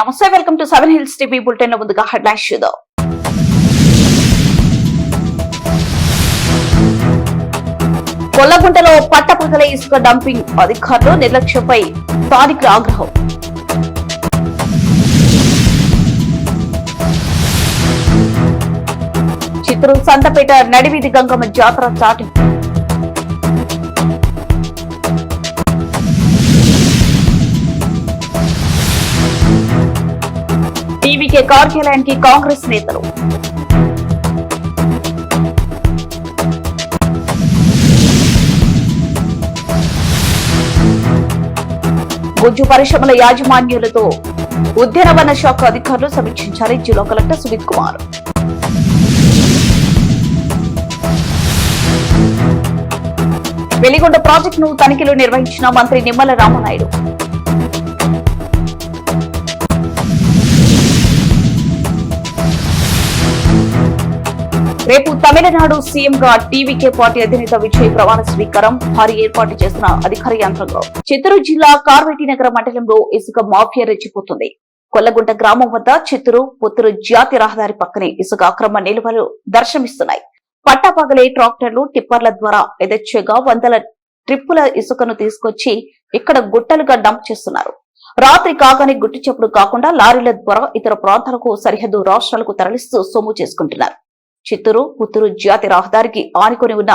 నమస్తే, welcome to 7 hills TV bulletin. ముందుగా headlines చూద్దాం. కొల్లగుంటలో పట్టపగల ఇసుక డంపింగ్, అధికారులు నిర్లక్ష్యంపై స్థానికుల ఆగ్రహం. చిత్తూరు సంతపేట నడివీధి గంగమ్మ జాతర చాటింపు. టీవీకే కార్యాలయానికి కాంగ్రెస్ నేతలు. గుజ్జు పరిశ్రమల యాజమాన్యులతో ఉద్యానవన శాఖ అధికారులు సమీక్షించారు జిల్లా కలెక్టర్ సుమిత్ కుమార్. వెలిగొండ ప్రాజెక్టును తనిఖీలు నిర్వహించిన మంత్రి నిమ్మల రామనాయుడు. రేపు తమిళనాడు సీఎంగా టీవీకే పార్టీ అధినేత విజయ్ ప్రమాణ స్వీకారం, భారీ ఏర్పాటు చేసిన అధికార యంత్రాంగం. చిత్తూరు జిల్లా కార్వేటి నగర మండలంలో ఇసుక మాఫియా రెచ్చిపోతుంది. కొల్లగుంట గ్రామం వద్ద చిత్తూరు పుత్తూరు జాతీయ రహదారి పక్కనే ఇసుక అక్రమ నిల్వలు దర్శనమిస్తున్నాయి. పట్టాపగలే ట్రాక్టర్లు, టిప్పర్ల ద్వారా యథేచ్ఛగా వందల ట్రిప్పుల ఇసుకను తీసుకొచ్చి ఇక్కడ గుట్టలుగా డంప్ చేస్తున్నారు. రాత్రి కాగానే గుట్టు చప్పుడు కాకుండా లారీల ద్వారా ఇతర ప్రాంతాలకు, సరిహద్దు రాష్ట్రాలకు తరలిస్తూ సొమ్ము చేసుకుంటున్నారు. చిత్తూరు పుత్తూరు జాతీయ రహదారికి ఆనుకొని ఉన్న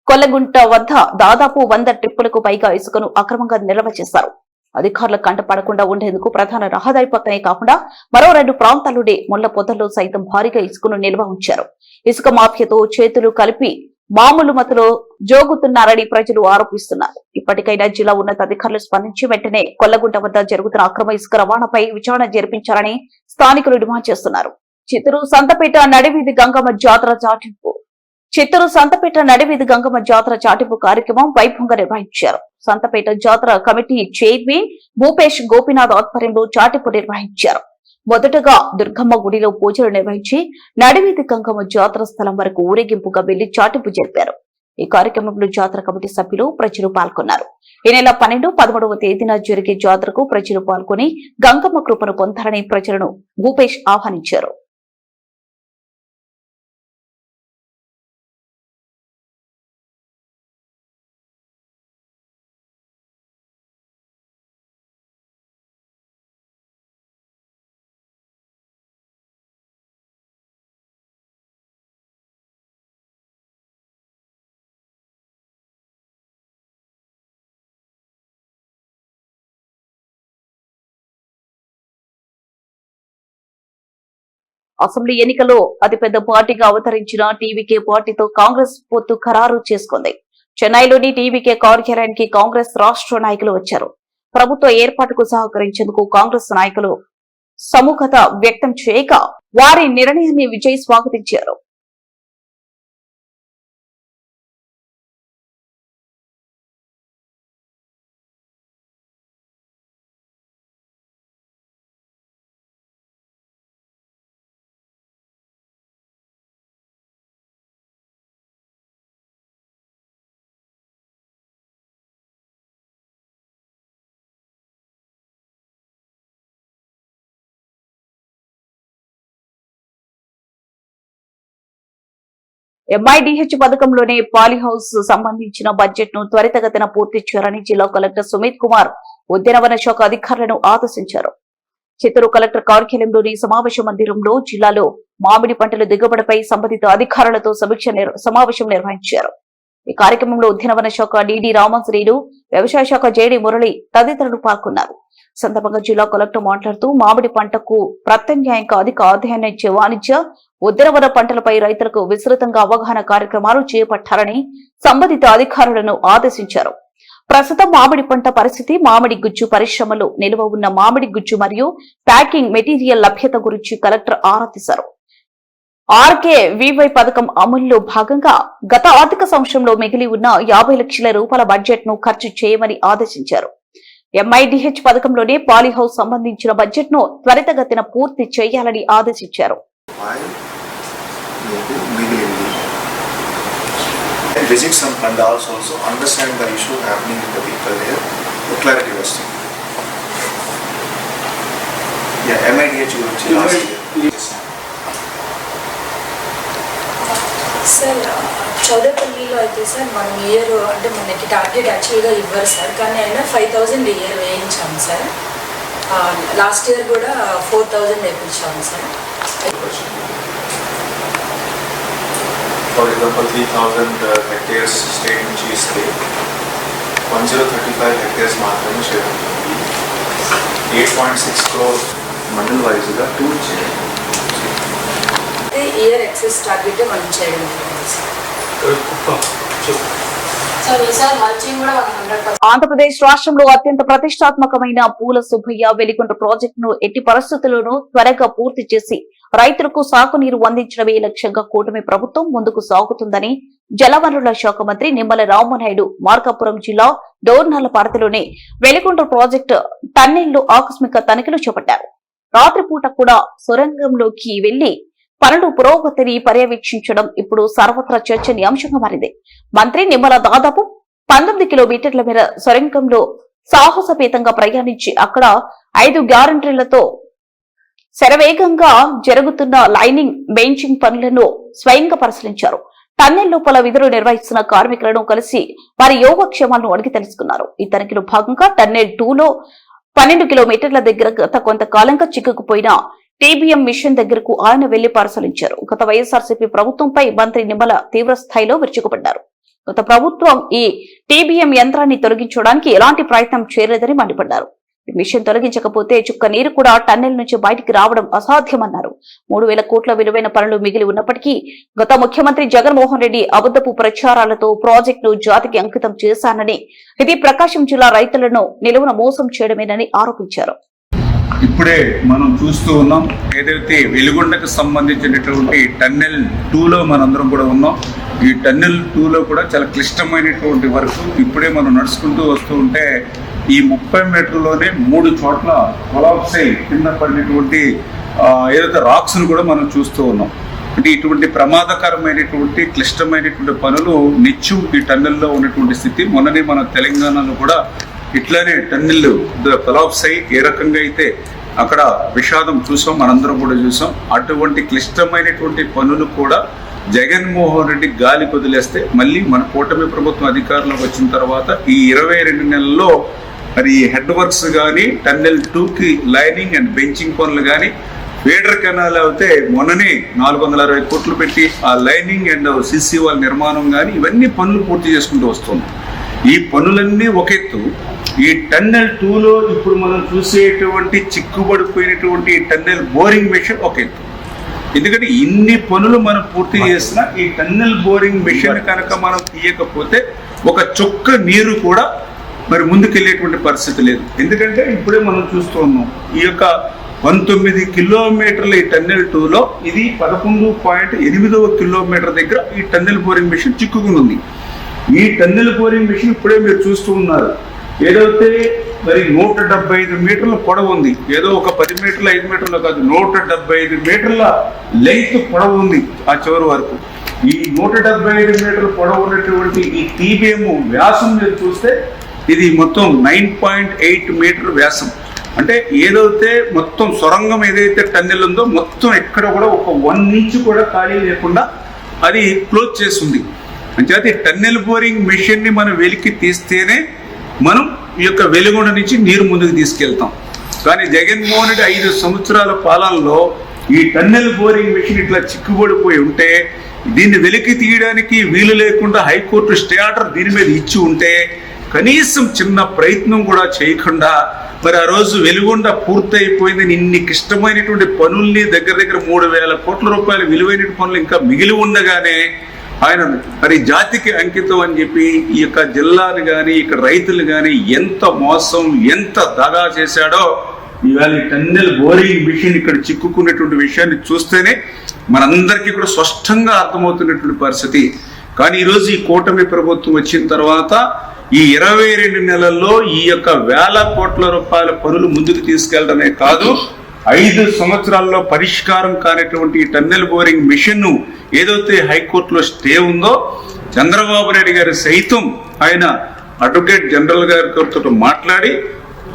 కొల్లగుంట వద్ద దాదాపు 100 ట్రిప్పులకు పైగా ఇసుకను అక్రమంగా నిల్వ చేశారు. అధికారుల కంటపడకుండా ఉండేందుకు ప్రధాన రహదారి పక్కనే కాకుండా మరో 2 ప్రాంతాల్లోనే ముళ్ల పొదల్లో సైతం భారీగా ఇసుకను నిల్వ ఉంచారు. ఇసుక మాఫియాతో చేతులు కలిపి మామూలు మతులో జోగుతున్నారని ప్రజలు ఆరోపిస్తున్నారు. ఇప్పటికైనా జిల్లా ఉన్నతాధికారులు స్పందించి వెంటనే కొల్లగుంట వద్ద జరుగుతున్న అక్రమ ఇసుక రవాణాపై విచారణ జరిపించాలని స్థానికులు డిమాండ్ చేస్తున్నారు. చిత్తూరు సంతపేట నడివీధి గంగమ్మ జాతర చాటింపు. చిత్తూరు సంతపేట నడివీధి గంగమ్మ జాతర చాటింపు కార్యక్రమం వైభవంగా నిర్వహించారు. సంతపేట జాతర కమిటీ చైర్మన్ భూపేష్ గోపీనాథ్ ఆధ్వర్యంలో చాటింపు నిర్వహించారు. మొదటగా దుర్గమ్మ గుడిలో పూజలు నిర్వహించి నడివీధి గంగమ్మ జాతర స్థలం వరకు ఊరేగింపుగా వెళ్లి చాటింపు జరిపారు. ఈ కార్యక్రమంలో జాతర కమిటీ సభ్యులు, ప్రజలు పాల్గొన్నారు. ఈ నెల 12, 13వ తేదీన జరిగే జాతరకు ప్రజలు పాల్గొని గంగమ్మ కృపను పొందాలని ప్రజలను భూపేష్ ఆహ్వానించారు. అసెంబ్లీ ఎన్నికల్లో అతిపెద్ద పార్టీగా అవతరించిన టీవీకే పార్టీతో కాంగ్రెస్ పొత్తు ఖరారు చేసుకుంది. చెన్నైలోని టీవీకే కార్యాలయానికి కాంగ్రెస్ రాష్ట్ర నాయకులు వచ్చారు. ప్రభుత్వ ఏర్పాటుకు సహకరించేందుకు కాంగ్రెస్ నాయకులు సుముఖత వ్యక్తం చేయగా వారి నిర్ణయాన్ని విజయ్ స్వాగతించారు. ఎంఐడిహెచ్ పథకంలోనే పాలీహౌస్ సంబంధించిన బడ్జెట్ ను త్వరితగతిన పూర్తి చేయాలని జిల్లా కలెక్టర్ సుమిత్ కుమార్ ఉద్యానవన శాఖ అధికారులను ఆదేశించారు. చిత్తూరు కలెక్టర్ కార్యాలయంలోని సమావేశ మందిరంలో జిల్లాలో మామిడి పంటల దిగుబడిపై సంబంధిత అధికారులతో సమావేశం నిర్వహించారు. ఈ కార్యక్రమంలో ఉద్యానవన శాఖ డిడి రామశ్రీలు, వ్యవసాయ శాఖ జేడి మురళి తదితరులు పాల్గొన్నారు. సందర్భంగా జిల్లా కలెక్టర్ మాట్లాడుతూ మామిడి పంటకు ప్రత్యామ్నాయంగా అధిక ఆదాయాన్ని ఇచ్చే వాణిజ్య, ఉద్యానవన పంటలపై రైతులకు విస్తృతంగా అవగాహన కార్యక్రమాలు చేపట్టాలని సంబంధిత అధికారులను ఆదేశించారు. ప్రస్తుతం మామిడి పంట పరిస్థితి, మామిడి గుజ్జు పరిశ్రమలో నిల్వ ఉన్న మామిడి గుజ్జు మరియు ప్యాకింగ్ మెటీరియల్ లభ్యత గురించి కలెక్టర్ ఆరా తీశారు. ఆర్కేవీవై పథకం అమలులో భాగంగా గత ఆర్థిక సంవత్సరంలో మిగిలి ఉన్న 50 లక్షల రూపాయల బడ్జెట్ ను ఖర్చు చేయమని ఆదేశించారు. ఎంఐడిహెచ్ పథకంలోనే పాలీహౌస్ సంబంధించిన బడ్జెట్ ను త్వరితగతిన పూర్తి చేయాలని ఆదేశించారు. Visit some pandals also, understand the issue happening with the people there, for clarity was taken. MIDH గురించి లాస్ట్ ఇయర్ సార్ చౌడపల్లిలో అయితే సార్ 1 ఇయర్ అంటే మనకి టార్గెట్ యాక్చువల్గా ఇవ్వరు సార్, కానీ అయినా 5,000 ఇయర్ వేయించాము సార్. లాస్ట్ ఇయర్ కూడా 4,000 వేయించాము sir. For example 3,000 hectares state నుంచి ఇస్తే 1035 hectares మాత్రమే షేర్ ఉంటుంది. 8.6 crore మండల్ వైజ్గా 2 చేయాలి. ఇయర్ ఎక్సెస్ టార్గెట్ మనం చేయడం సార్. ఈసారి మల్చింగ్ కూడా 100%. ఆంధ్రప్రదేశ్ రాష్ట్రంలో అత్యంత ప్రతిష్టాత్మకమైన పూల సుబ్బయ్య వెలిగొండ ప్రాజెక్టును ఎట్టి పరిస్థితుల్లోనూ త్వరగా పూర్తి చేసి రైతులకు సాగునీరు అందించడమే లక్ష్యంగా కూటమి ప్రభుత్వం ముందుకు సాగుతుందని జలవనరుల శాఖ మంత్రి నిమ్మల రామనాయుడు మార్కాపురం జిల్లా డోర్నల్లపార్తిలోని వెలిగొండ ప్రాజెక్టు టన్నెల్లో ఆకస్మిక తనిఖీలు చేపట్టారు. రాత్రిపూట కూడా సొరంగంలోకి వెళ్లి పనుల పురోగతిని పర్యవేక్షించడం ఇప్పుడు సర్వత్రా చర్చనీయాంశంగా మారింది. మంత్రి నిమ్మల దాదాపు 19 కిలోమీటర్ల మేర సొరంగంలో సాహసపేతంగా ప్రయాణించి అక్కడ 5 గ్యారంటీలతో శరవేగంగా జరుగుతున్న లైనింగ్ బెంచింగ్ పనులను స్వయంగా పరిశీలించారు. టన్నెల్ లోపల విధులు నిర్వహిస్తున్న కార్మికులను కలిసి వారి యోగక్షేమాలను అడిగి తెలుసుకున్నారు. ఈ తనిఖీలో భాగంగా టన్నెల్ 2లో 12 కిలోమీటర్ల దగ్గర గత కొంతకాలంగా చిక్కుకుపోయిన TBM మిషన్ దగ్గరకు ఆయన వెళ్లి పరిశీలించారు. గత వైఎస్ఆర్సీపీ ప్రభుత్వంపై మంత్రి నిమ్మల తీవ్ర స్థాయిలో విరుచుకుపడ్డారు. గత ప్రభుత్వం ఈ TBM యంత్రాన్ని తొలగించడానికి ఎలాంటి ప్రయత్నం చేయలేదని మండిపడ్డారు. ఈ మిషన్ తొలగించకపోతే చుక్క నీరు కూడా టన్నెల్ నుంచి బయటికి రావడం అసాధ్యమన్నారు. 3,000 కోట్ల విలువైన పనులు మిగిలి ఉన్నప్పటికీ గత ముఖ్యమంత్రి జగన్మోహన్ రెడ్డి అబద్ధపు ప్రచారాలతో ప్రాజెక్టును జాతికి అంకితం చేశానని, ఇది ప్రకాశం జిల్లా రైతులను నిలువున మోసం చేయడమేనని ఆరోపించారు. ఇప్పుడే మనం చూస్తూ ఉన్నాం, ఏదైతే వెలిగొండకు సంబంధించినటువంటి టన్నెల్ 2లో మనందరం కూడా ఉన్నాం. ఈ టన్నెల్ 2లో కూడా చాలా క్లిష్టమైనటువంటి వర్క్ ఇప్పుడే మనం నడుచుకుంటూ వస్తూ ఉంటే ఈ 30 మీటర్లోనే 3 చోట్ల కొలాప్స్ అయి కింద పడినటువంటి ఏదైతే రాక్స్ ను కూడా మనం చూస్తూ ఉన్నాం. అంటే ఇటువంటి ప్రమాదకరమైనటువంటి క్లిష్టమైనటువంటి పనులు నిత్యం ఈ టన్నెల్లో ఉన్నటువంటి స్థితి. మొన్ననే మన తెలంగాణలో కూడా ఇట్లానే టన్నెల్ కొలాప్స్ అయ్యి ఏ రకంగా అయితే అక్కడ విషాదం చూసాం, మనందరం కూడా చూసాం. అటువంటి క్లిష్టమైనటువంటి పనులు కూడా జగన్మోహన్ రెడ్డి గాలి వదిలేస్తే మళ్ళీ మన కూటమి ప్రభుత్వం అధికారంలోకి వచ్చిన తర్వాత ఈ 22 నెలల్లో మరి హెడ్ వర్క్స్ కానీ టన్నెల్ 2కి లైనింగ్ అండ్ బెంచింగ్ పనులు కానీ వేడర్ కెనాల్ అయితే మొన్ననే 460 కోట్లు పెట్టి ఆ లైనింగ్ అండ్ సిసి వాల్ నిర్మాణం కానీ ఇవన్నీ పనులు పూర్తి చేసుకుంటూ వస్తుంది. ఈ పనులన్నీ ఒక ఎత్తు, ఈ టన్నెల్ 2లో ఇప్పుడు మనం చూసేటువంటి చిక్కుబడిపోయినటువంటి టన్నెల్ బోరింగ్ మెషిన్ ఒక ఎత్తు. ఎందుకంటే ఇన్ని పనులు మనం పూర్తి చేసినా ఈ టన్నెల్ బోరింగ్ మెషిన్ కనుక మనం తీయకపోతే ఒక చుక్క నీరు కూడా మరి ముందుకెళ్లేటువంటి పరిస్థితి లేదు. ఎందుకంటే ఇప్పుడే మనం చూస్తూ ఉన్నాం, ఈ యొక్క 19 కిలోమీటర్ల ఈ టన్నెల్ 2లో ఇది 11.8వ కిలోమీటర్ దగ్గర ఈ టన్నెల్ బోరింగ్ మెషిన్ చిక్కుకుని ఉంది. ఈ టన్నెల్ బోరింగ్ మెషిన్ ఇప్పుడే మీరు చూస్తూ ఉన్నారు, ఏదైతే మరి 175 మీటర్ల పొడవు ఉంది. ఏదో ఒక 10 మీటర్ల 5 మీటర్లు కాదు, 175 మీటర్ల లెంగ్త్ పొడవు ఉంది ఆ చివరి వరకు. ఈ 175 మీటర్ల పొడవు ఉన్నటువంటి ఈ TBM వ్యాసం మీరు చూస్తే ఇది మొత్తం 9.8 మీటర్ వ్యాసం. అంటే ఏదైతే మొత్తం సొరంగం ఏదైతే టన్నెల్ ఉందో మొత్తం ఎక్కడ కూడా ఒక 1 ఇంచ్ కూడా ఖాళీ లేకుండా అది క్లోజ్ చేస్తుంది. అంటే టన్నెల్ బోరింగ్ మెషిన్ ని మనం వెలికి తీస్తేనే మనం ఈ యొక్క వెలుగొండ నుంచి నీరు ముందుకు తీసుకెళ్తాం. కానీ జగన్మోహన్ రెడ్డి 5 సంవత్సరాల పాలనలో ఈ టన్నెల్ బోరింగ్ మెషిన్ ఇట్లా చిక్కుబడిపోయి ఉంటే దీన్ని వెలికి తీయడానికి వీలు లేకుండా హైకోర్టు స్టే ఆర్డర్ దీని మీద ఇచ్చి ఉంటే కనీసం చిన్న ప్రయత్నం కూడా చేయకుండా మరి ఆ రోజు వెలుగొండ పూర్తయిపోయింది. ఇన్ని క్లిష్టమైనటువంటి పనుల్ని దగ్గర 3,000 కోట్ల రూపాయల విలువైన పనులు ఇంకా మిగిలి ఉండగానే ఆయన మరి జాతికి అంకితం అని చెప్పి ఈ యొక్క జిల్లాని కానీ ఇక్కడ రైతులు కానీ ఎంత మోసం ఎంత దగా చేశాడో ఇవాళ టన్నెల్ బోరింగ్ మిషన్ ఇక్కడ చిక్కుకున్నటువంటి విషయాన్ని చూస్తేనే మనందరికీ కూడా స్పష్టంగా అర్థమవుతున్నటువంటి పరిస్థితి. కానీ ఈరోజు ఈ కూటమి ప్రభుత్వం వచ్చిన తర్వాత ఈ 22 నెలల్లో ఈ యొక్క 1,000 కోట్ల రూపాయల పనులు ముందుకు తీసుకెళ్లడమే కాదు, 5 సంవత్సరాల్లో పరిష్కారం కానిటువంటి ఈ టన్నెల్ బోరింగ్ మిషన్ ఏదైతే హైకోర్టులో స్టే ఉందో చంద్రబాబు నాయుడు గారు సైతం ఆయన అడ్వకేట్ జనరల్ గారితో మాట్లాడి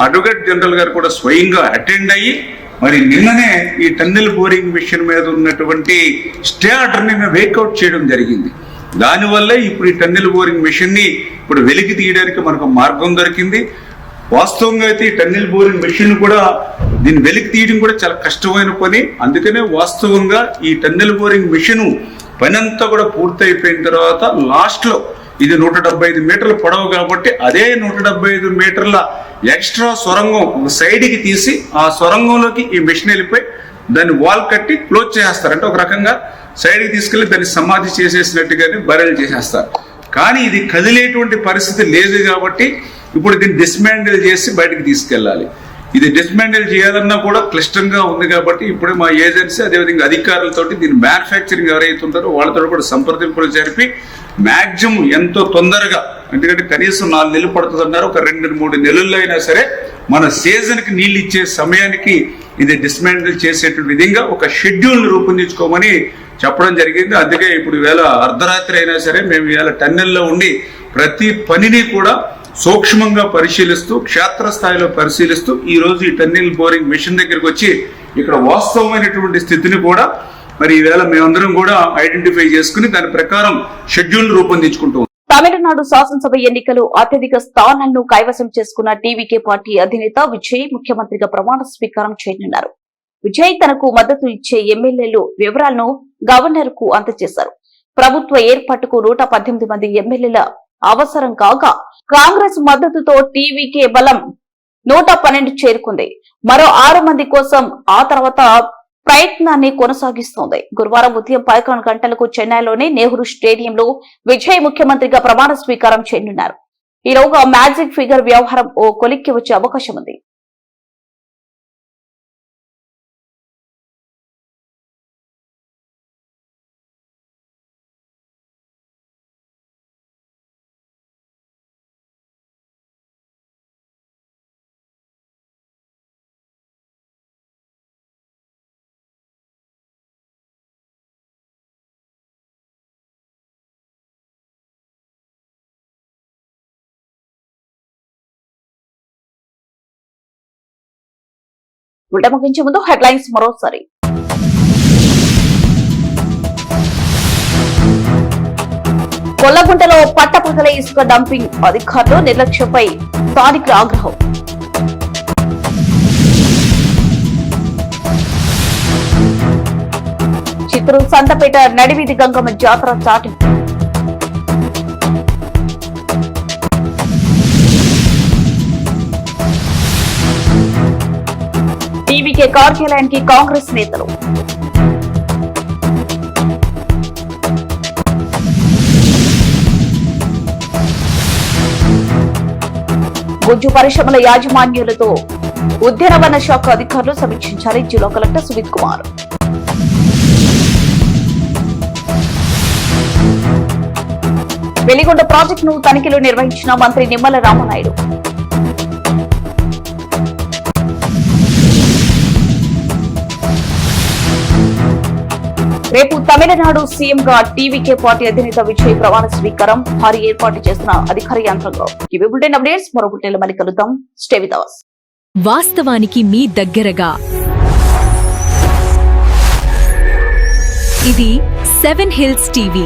అడ్వకేట్ జనరల్ గారు కూడా స్వయంగా అటెండ్ అయ్యి మరి నిన్ననే ఈ టన్నెల్ బోరింగ్ మిషన్ మీద ఉన్నటువంటి స్టే ఆర్డర్ని మేము వేకౌట్ చేయడం జరిగింది. దానివల్లే ఇప్పుడు ఈ టన్నెల్ బోరింగ్ మిషన్ ని ఇప్పుడు వెలికి తీయడానికి మనకు మార్గం దొరికింది. వాస్తవంగా అయితే ఈ టన్నెల్ బోరింగ్ మిషన్ కూడా దీన్ని వెలికి తీయడం కూడా చాలా కష్టమైన పని. అందుకనే వాస్తవంగా ఈ టన్నెల్ బోరింగ్ మిషన్ పని అంతా కూడా పూర్తయిపోయిన తర్వాత లాస్ట్ లో ఇది 175 మీటర్ల పొడవు కాబట్టి అదే 175 మీటర్ల ఎక్స్ట్రా సొరంగం ఒక సైడ్కి తీసి ఆ సొరంగంలోకి ఈ మిషన్ వెళ్ళిపోయి దాన్ని వాల్ కట్టి క్లోజ్ చేసేస్తారు. అంటే ఒక రకంగా సైడ్కి తీసుకెళ్లి దాన్ని సమాధి చేసేసినట్టుగానే బరెల్ చేసేస్తారు. కానీ ఇది కదిలేటువంటి పరిస్థితి లేదు కాబట్టి ఇప్పుడు దీన్ని డిస్మాండిల్ చేసి బయటకు తీసుకెళ్ళాలి. ఇది డిస్మాండిల్ చేయాలన్నా కూడా క్లిష్టంగా ఉంది కాబట్టి ఇప్పుడే మా ఏజెన్సీ అదేవిధంగా అధికారులతోటి దీని మ్యానుఫ్యాక్చరింగ్ ఎవరైతే ఉంటారో వాళ్ళతో కూడా సంప్రదింపులు జరిపి మ్యాక్సిమం ఎంతో తొందరగా, ఎందుకంటే కనీసం 4 నెలలు పడుతుంది అన్నారు, ఒక 2-3 నెలల్లో అయినా సరే మన సీజన్కి నీళ్ళు ఇచ్చే సమయానికి ఇది డిస్మాండిల్ చేసేటువంటి విధంగా ఒక షెడ్యూల్ని రూపొందించుకోమని చెప్పడం జరిగింది. అందుకే ఇప్పుడు వేళ అర్ధరాత్రి అయినా సరే మేము ఇవాళ టన్నెల్లో ఉండి ప్రతి పనిని కూడా సూక్ష్మంగా పరిశీలిస్తూ క్షేత్రస్థాయిలో పరిశీలిస్తూ ఈ రోజు ఈ టన్నెల్ బోరింగ్ మిషన్ దగ్గరికి వచ్చి ఇక్కడ వాస్తవమైనటువంటి స్థితిని కూడా మరి ఈవేళ మేమందరం కూడా ఐడెంటిఫై చేసుకుని దాని ప్రకారం షెడ్యూల్ రూపొందించుకుంటాం. తమిళనాడు శాసనసభ ఎన్నికలు అత్యధిక స్థానాలను కైవసం చేసుకున్న టీవీకే పార్టీ అధినేత విజయ్ ముఖ్యమంత్రిగా ప్రమాణ స్వీకారం చేయనున్నారు. విజయ్ తనకు మద్దతు ఇచ్చే ఎమ్మెల్యేలు వివరాలను గవర్నర్ కు అందజేశారు. ప్రభుత్వ ఏర్పాటుకు 118 మంది ఎమ్మెల్యేల అవసరం కాగా కాంగ్రెస్ మద్దతుతో టీవీకే బలం 112 చేరుకుంది. మరో 6 మంది కోసం ఆ తర్వాత ప్రయత్నాన్ని కొనసాగిస్తోంది. గురువారం ఉదయం 11 గంటలకు చెన్నైలోని నెహ్రూ స్టేడియంలో విజయ్ ముఖ్యమంత్రిగా ప్రమాణ స్వీకారం చేయనున్నారు. ఈలోగా మ్యాజిక్ ఫిగర్ వ్యవహారం ఓ కొలిక్కి వచ్చే అవకాశం ఉంది. ముగించే ముందు హెడ్లైన్స్ మరోసారి. కొల్లగుంటలో పట్టపగల ఇసుక డంపింగ్, అధికారులు నిర్లక్ష్యంపై స్థానికుల ఆగ్రహం. చిత్తూరు సంతపేట నడివీధి గంగమ్మ జాతర చాటింపు. టీవీకే కార్యాలయానికి కాంగ్రెస్ నేతలు. గుజ్జు పరిశ్రమల యాజమాన్యులతో ఉద్యానవన శాఖ అధికారులు సమీక్షించారు. జిల్లా కలెక్టర్ సుమిత్ కుమార్. వెలిగొండ ప్రాజెక్టును తనిఖీలు నిర్వహించిన మంత్రి నిమ్మల రామనాయుడు. రేపు తమిళనాడు సీఎంగా టీవీకే పార్టీ అధినేత విజయ్ ప్రమాణ స్వీకారం, భారీ ఏర్పాటు చేసిన అధికార యంత్రంలో. ఇవి బులెటిన్ అప్డేట్స్. మరో బులెటిన్లో మళ్ళీ కలుద్దాం. Stay with us. వాస్తవానికి మీ దగ్గరగా ఇది 7 హిల్స్ టీవీ.